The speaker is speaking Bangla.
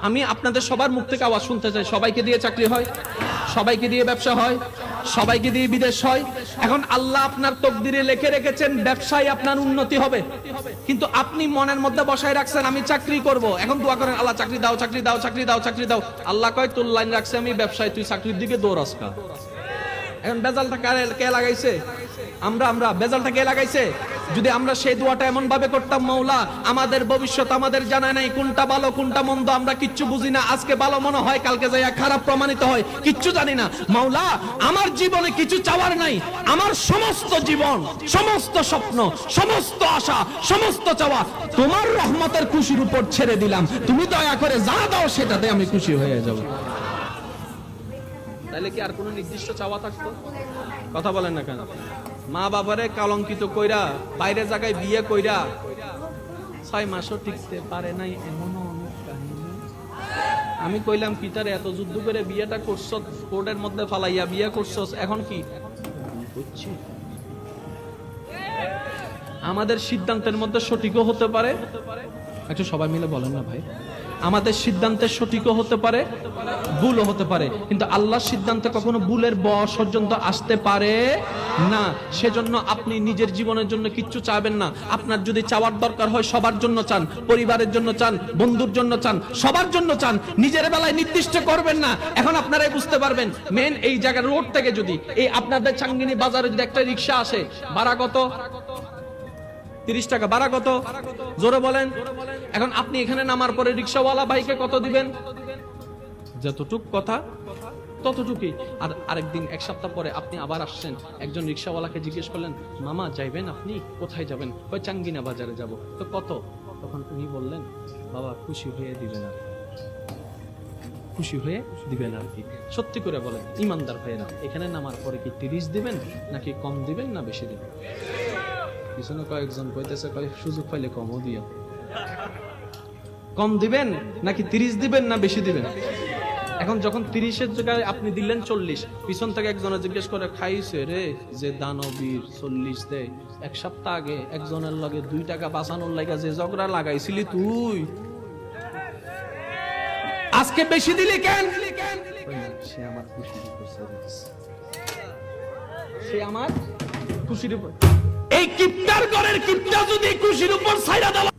আমি আপনাদের সবার মুখ থেকে আওয়াজ শুনতে চাই, সবাইকে দিয়ে চাকরি হয়, সবাইকে দিয়ে ব্যবসা হয়, সবাইকে দিয়ে বিদেশ হয়। এখন আল্লাহ আপনার তকদিরে লিখে রেখেছেন ব্যবসায় আপনার উন্নতি হবে, কিন্তু আপনি মনের মধ্যে বসায় রাখছেন আমি চাকরি করব। এখন দোয়া করেন আল্লাহ চাকরি দাও, চাকরি দাও, চাকরি দাও, চাকরি দাও। আল্লাহ কয় তোর লাইন রাখছে আমি ব্যবসায়, তুই চাকরির দিকে দৌড়াস কা। এখন বেজালটা কে লাগাইছে? আমরা বেজালটা কে লাগাইছে? যদি আমরা সেই দোয়াটা এমন ভাবে করতাম, মাওলা আমাদের ভবিষ্যৎ আমাদের জানা নাই, কোনটা ভালো কোনটা মন্দ আমরা কিচ্ছু বুঝি না, আজকে ভালো মনে হয় কালকে যাইয়া খারাপ প্রমাণিত হয়, কিচ্ছু জানি না। মাওলা আমার জীবনে কিছু চাওয়ার নাই, আমার সমস্ত জীবন, সমস্ত স্বপ্ন, সমস্ত আশা, সমস্ত চাওয়া তোমার রহমতের খুশির উপর ছেড়ে দিলাম, তুমি দয়া করে যা দাও সেটাতে আমি খুশি হয়ে যাব। তাহলে কি আর কোনো নির্দিষ্ট চাওয়া থাকতো? কথা বলেন না কেন? মা বাবারে কলঙ্কিত কইরা বাইরে জায়গায় বিয়ে কইরা 6 মাসও টিকতে পারে নাই, এমনও অনেক কাহিনী। আমি কইলাম পিতারে এত যুদ্ধ করে বিয়েটা করছ, কোর্টের মধ্যে ফালাইয়া বিয়ে করছস, এখন কি করছি? আমাদের সিদ্ধান্তের মধ্যে সঠিকও হতে পারে, একটু সবাই মিলে বলেন না ভাই, আমাদের সিদ্ধান্তের সঠিকও হতে পারে, ভুলও হতে পারে, কিন্তু আল্লাহর সিদ্ধান্তে কখনো ভুলের বশ পর্যন্ত আসতে পারে না। সেজন্য আপনি নিজের জীবনের জন্য কিচ্ছু চাইবেন না। আপনার যদি চাওয়ার দরকার হয় সবার জন্য চান, পরিবারের জন্য চান, বন্ধুর জন্য চান, সবার জন্য চান, নিজের বেলায় নির্দিষ্ট করবেন না। এখন আপনারাই বুঝতে পারবেন মেন এই জায়গার রোড থেকে যদি এই আপনাদের চাঙ্গিনী বাজারে যদি একটা রিক্সা আসে, ভাড়া কত? 30 টাকা। ভাড়া কত? জোরে বলেন। এখন আপনি এখানে নামার পরে রিক্সাওয়ালা ভাইকে কত দিবেন? যতটুক কথা ততটুকুই। আর আরেকদিন এক সপ্তাহ পরে আপনি আবার আসছেন, একজন রিক্সাওয়ালাকে জিজ্ঞেস করলেন মামা যাইবেন আপনি? কোথায় যাবেন? ওই চাঙ্গিনা বাজারে যাব। তো কত? তখন উনি বললেন বাবা খুশি হয়ে দিবেন আর খুশি হয়ে দিবেন আর কি। সত্যি করে বলেন ইমানদার ভাইয়েরা, এখানে নামার পরে কি 30 দিবেন নাকি কম দিবেন না বেশি দিবেন? পিছনে কয়েকজন কইতেছে সুযোগ পাইলে কমও দিও। কম দিবেন নাকি 30 দিবেন না বেশি দিবেন? এখন যখন 30-এর জায়গায় আপনি দিলেন 40, পিছন থেকে একজনে জিজ্ঞেস করে খাইছে রে যে দানবীর 40 দেয়, এক সপ্তাহ আগে একজনের লগে 2 টাকা বাঁচানোর লাগা যে ঝগড়া লাগাইছিলি তুই, আজকে বেশি দিলি কেন? সে আমার খুশির উপর ছেড়ে দিছে, সে আমার খুশির উপর। এই কিপটার ঘরের কিপটা যদি খুশির উপর ছাইরা দেওয়া